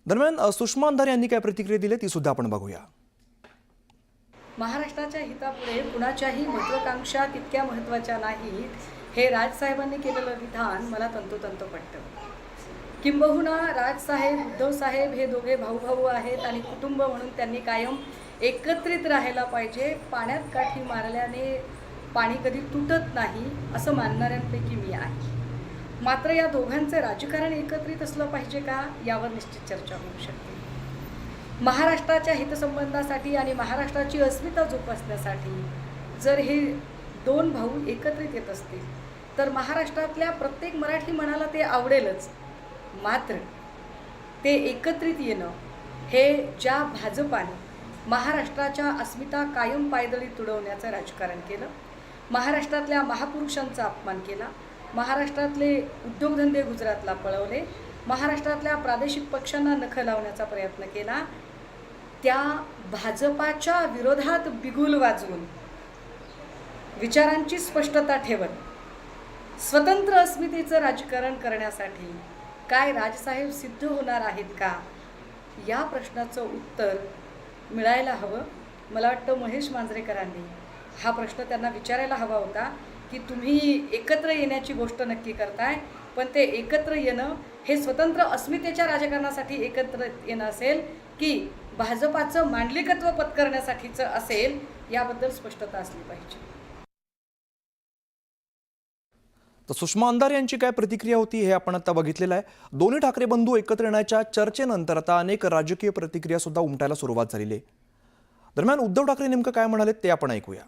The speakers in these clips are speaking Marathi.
दरम्यान सुषमा अंधारे यांनी काय प्रतिक्रिया दिली ती सुद्धा आपण बघूया। महाराष्ट्राच्या हितापुढे कुणाच्याही महत्त्वाकांक्षा तितक्या महत्त्वाच्या नाहीत हे राजसाहेबांनी केलेलं विधान मला तंतोतंत पटतं। किंबहुना राजसाहेब उद्धवसाहेब हे दोघे भाऊ आहेत आणि कुटुंब म्हणून त्यांनी कायम एकत्रित राहायला पाहिजे। पाण्यात काठी मारल्याने पाणी कधी तुटत नाही असं मानणाऱ्यांपैकी मी आहे। मात्र या दोघांचे राजकारण एकत्रित असलं पाहिजे का यावर निश्चित चर्चा होऊ शकते। महाराष्ट्राच्या हितसंबंधासाठी आणि महाराष्ट्राची अस्मिता जोपासण्यासाठी जर हे दोन भाऊ एकत्रित येत असतील तर महाराष्ट्रातल्या प्रत्येक मराठी मनाला ते आवडेलच। मात्र ते एकत्रित येणं हे ज्या भाजपाने महाराष्ट्राच्या अस्मिता कायम पायदळी तुडवण्याचं राजकारण केलं, महाराष्ट्रातल्या महापुरुषांचा अपमान केला, महाराष्ट्रातले उद्योगधंदे गुजरातला पळवले, महाराष्ट्रातल्या प्रादेशिक पक्षांना नख लावण्याचा प्रयत्न केला, त्या भाजपाच्या विरोधात बिगुल वाजवून विचारांची स्पष्टता ठेवत स्वतंत्र अस्मितेचं राजकारण करण्यासाठी काय राजसाहेब सिद्ध होणार आहेत का या प्रश्नाचं उत्तर मिळायला हवं। मला वाटतं महेश मांजरेकरांनी हा प्रश्न त्यांना विचारायला हवा होता की तुम्ही एकत्र येण्याची गोष्ट नक्की करताय, पण ते एकत्र येणं हे स्वतंत्र अस्मितेच्या राजकारणासाठी एकत्र येणं असेल की भाजपाचं मांडलिकत्व पत्करण्यासाठीचं असेल याबद्दल स्पष्टता असली पाहिजे। तर सुषमा अंधारे यांची काय प्रतिक्रिया होती हे आपण आता बघितलेलं आहे। दोन्ही ठाकरे बंधू एकत्र येण्याच्या चर्चेनंतर आता अनेक राजकीय प्रतिक्रिया सुद्धा उमटायला सुरुवात झालेली आहे। दरम्यान उद्धव ठाकरे नेमकं काय म्हणाले ते आपण ऐकूया।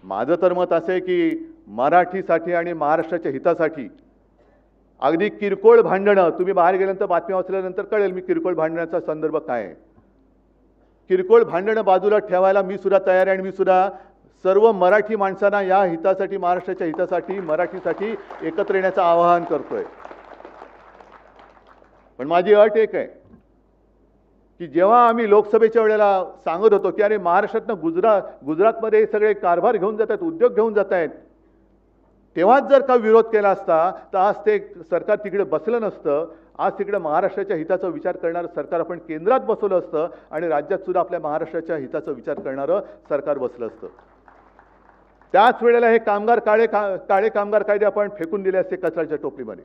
माझं तर मत असं आहे की मराठीसाठी आणि महाराष्ट्राच्या हितासाठी अगदी किरकोळ भांडणं, तुम्ही बाहेर गेल्यानंतर बातम्या वाचल्यानंतर कळेल मी किरकोळ भांडण्याचा संदर्भ काय आहे। किरकोळ भांडणं बाजूला ठेवायला मी सुद्धा तयार आहे आणि मी सुद्धा सर्व मराठी माणसांना या हितासाठी, महाराष्ट्राच्या हितासाठी, मराठीसाठी एकत्र येण्याचं आवाहन करतोय। पण माझी अट एक आहे की जेव्हा आम्ही लोकसभेच्या वेळेला सांगत होतो की अरे महाराष्ट्रातनं गुजरातमध्ये सगळे कारभार घेऊन जात आहेत, उद्योग घेऊन जात आहेत, तेव्हाच जर का विरोध केला असता तर आज ते सरकार तिकडे बसलं नसतं। आज तिकडे महाराष्ट्राच्या हिताचा विचार करणारं सरकार आपण केंद्रात बसवलं असतं आणि राज्यात सुद्धा आपल्या महाराष्ट्राच्या हिताचा विचार करणारं सरकार बसलं असतं। त्याच वेळेला हे काळे कामगार कायदे आपण फेकून दिले असते कचऱ्याच्या टोपलीमध्ये।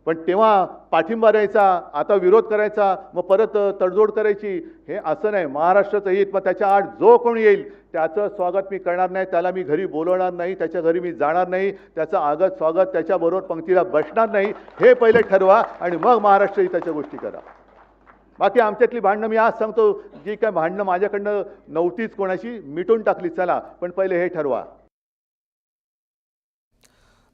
पण तेव्हा पाठिंबा द्यायचा, आता विरोध करायचा, मग परत तडजोड करायची, हे असं नाही। महाराष्ट्राचं हित, मग त्याच्या आड जो कोणी येईल त्याचं स्वागत मी करणार नाही, त्याला मी घरी बोलवणार नाही, त्याच्या घरी मी जाणार नाही, त्याचं आगत स्वागत, त्याच्याबरोबर पंक्तीला बसणार नाही, हे पहिले ठरवा आणि मग महाराष्ट्र हिताच्या गोष्टी करा। बाकी आमच्यातली भांडणं मी आज सांगतो, जी काय भांडणं माझ्याकडनं नव्हतीच कोणाशी, मिटून टाकली, चला, पण पहिले हे ठरवा।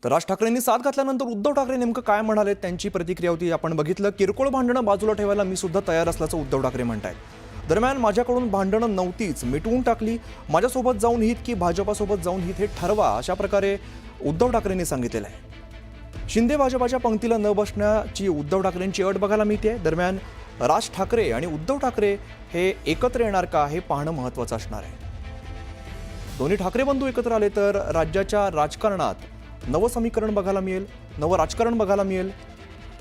तर राज ठाकरेंनी साथ घातल्यानंतर उद्धव ठाकरे नेमकं काय म्हणाले त्यांची प्रतिक्रिया होती आपण बघितलं। किरकोळ भांडणं बाजूला ठेवायला मी सुद्धा तयार असल्याचं उद्धव ठाकरे म्हणतायत। दरम्यान माझ्याकडून भांडणं नव्हतीच, मिटवून टाकली, माझ्यासोबत जाऊन हित की भाजपासोबत जाऊन हित हे ठरवा, अशा प्रकारे उद्धव ठाकरेंनी सांगितलेलं आहे। शिंदे भाजपाच्या पंक्तीला न बसण्याची उद्धव ठाकरेंची अट बघायला मिळते। दरम्यान राज ठाकरे आणि उद्धव ठाकरे हे एकत्र येणार का हे पाहणं महत्त्वाचं असणार आहे। दोन्ही ठाकरे बंधू एकत्र आले तर राज्याच्या राजकारणात नवं समीकरण बघायला मिळेल, नवं राजकारण बघायला मिळेल।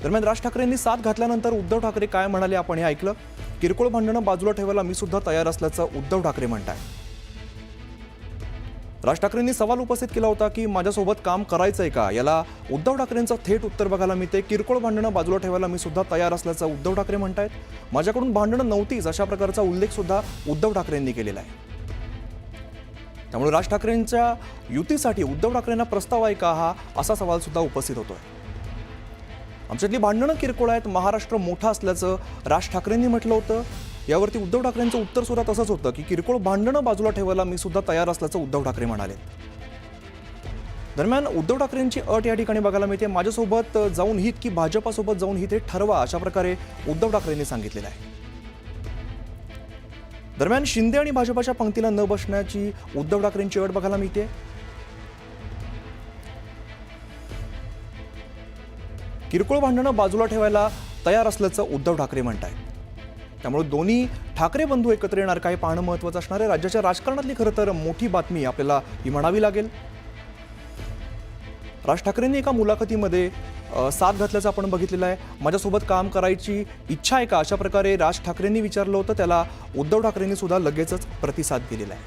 दरम्यान राज ठाकरेंनी साथ घातल्यानंतर उद्धव ठाकरे काय म्हणाले आपण हे ऐकलं। किरकोळ भांडणं बाजूला ठेवायला मी सुद्धा तयार असल्याचं उद्धव ठाकरे म्हणताय। राज ठाकरेंनी सवाल उपस्थित केला होता की माझ्यासोबत काम करायचंय का, याला उद्धव ठाकरेंचं थेट उत्तर बघायला मिळते। किरकोळ भांडणं बाजूला ठेवायला मी सुद्धा तयार असल्याचं उद्धव ठाकरे म्हणतायत। माझ्याकडून भांडणं नव्हतीच अशा प्रकारचा उल्लेख सुद्धा उद्धव ठाकरेंनी केलेला आहे। त्यामुळे राज ठाकरेंच्या युतीसाठी उद्धव ठाकरेंना प्रस्ताव आहे का हा असा सवाल सुद्धा उपस्थित होतोय। आमच्यातली भांडणं किरकोळ आहेत, महाराष्ट्र मोठा असल्याचं राज ठाकरेंनी म्हटलं होतं। यावरती उद्धव ठाकरेंचं उत्तर सुद्धा तसंच होतं की किरकोळ भांडणं बाजूला ठेवायला मी सुद्धा तयार असल्याचं उद्धव ठाकरे म्हणाले। दरम्यान उद्धव ठाकरेंची अट या ठिकाणी बघायला मिळते, माझ्यासोबत जाऊन हित की भाजपासोबत जाऊन हित हे ठरवा, अशा प्रकारे उद्धव ठाकरेंनी सांगितलेलं आहे। दरम्यान शिंदे आणि भाजपाच्या पंक्तीला न बसण्याची उद्धव ठाकरेंची अट बघायला मिळते। किरकोळ भांडणं बाजूला ठेवायला तयार असल्याचं उद्धव ठाकरे म्हणतायत। त्यामुळे दोन्ही ठाकरे बंधू एकत्र येणार काय पाहणं महत्त्वाचं असणार आहे। राज्याच्या राजकारणातली खरं तर मोठी बातमी आपल्याला ही म्हणावी लागेल। राज ठाकरेंनी एका मुलाखतीमध्ये साथ घातल्याचं आपण बघितलेलं आहे. माझ्यासोबत काम करायची इच्छा आहे का, अशा प्रकारे राज ठाकरेंनी विचारलं होतं. त्याला उद्धव ठाकरेंनी सुद्धा लगेचच प्रतिसाद दिलेला आहे.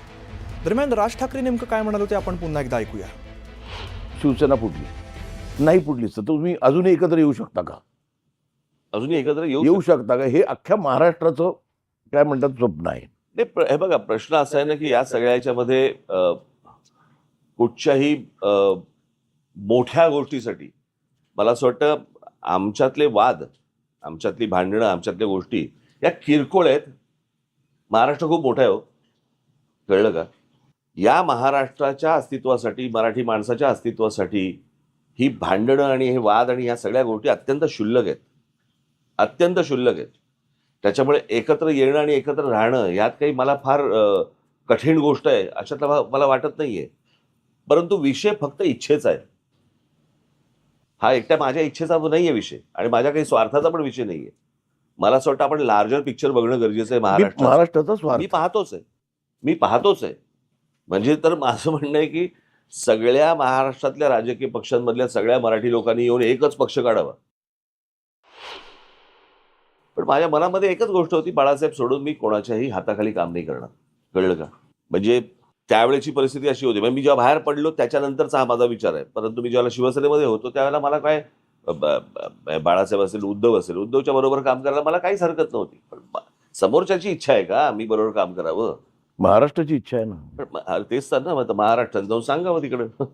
दरम्यान राज ठाकरे नेमकं काय म्हणाले होते आपण पुन्हा एकदा ऐकूया. शिवसेना फुटली नाही फुटलीच तर तुम्ही अजूनही एकत्र येऊ शकता का? अजूनही एकत्र येऊ शकता का? हे अख्ख्या महाराष्ट्राचं काय म्हणतात स्वप्न आहे. हे बघा, प्रश्न असा आहे ना की या सगळ्या याच्यामध्ये कुठच्याही मोठ्या गोष्टीसाठी मला असं वाटतं आमच्यातले वाद, आमच्यातली भांडणं, आमच्यातल्या गोष्टी या किरकोळ आहेत. महाराष्ट्र खूप मोठा आहे हो, कळलं का? या महाराष्ट्राच्या अस्तित्वासाठी, मराठी माणसाच्या अस्तित्वासाठी ही भांडणं आणि हे वाद आणि ह्या सगळ्या गोष्टी अत्यंत क्षुल्लक आहेत, अत्यंत क्षुल्लक आहेत. त्याच्यामुळे एकत्र येणं आणि एकत्र राहणं यात काही मला फार कठीण गोष्ट आहे अशातला मला वाटत नाहीये. परंतु विषय फक्त इच्छेचा आहे. हा एकट्या माझ्या इच्छेचा नाहीये विषय आणि माझ्या काही स्वार्थाचा पण विषय नाहीये. मला असं वाटतं आपण लार्जर पिक्चर बघणं गरजेचं आहे. महाराष्ट्राचा स्वार्थ मी पाहतोच आहे. म्हणजे तर माझं म्हणणं आहे की सगळ्या महाराष्ट्रातल्या राजकीय पक्षांमधल्या सगळ्या मराठी लोकांनी येऊन एकच पक्ष काढावा. पण माझ्या मनामध्ये एकच गोष्ट होती, बाळासाहेब सोडून मी कोणाच्याही हाताखाली काम नाही करणार, कळलं का? म्हणजे त्यावेळेची परिस्थिती अशी होती. म्हणजे मी जेव्हा बाहेर पडलो त्याच्यानंतरचा हा माझा विचार आहे. परंतु मी जेव्हा शिवसेनेमध्ये होतो त्यावेळेला मला काय बाळासाहेब असेल, उद्धवच्या बरोबर काम करायला मला काहीच हरकत नव्हती. पण समोरच्याची इच्छा आहे का मी बरोबर काम करावं? महाराष्ट्राची इच्छा आहे ना. पण तेच तर ना, महाराष्ट्रात जाऊन सांगावं तिकडं.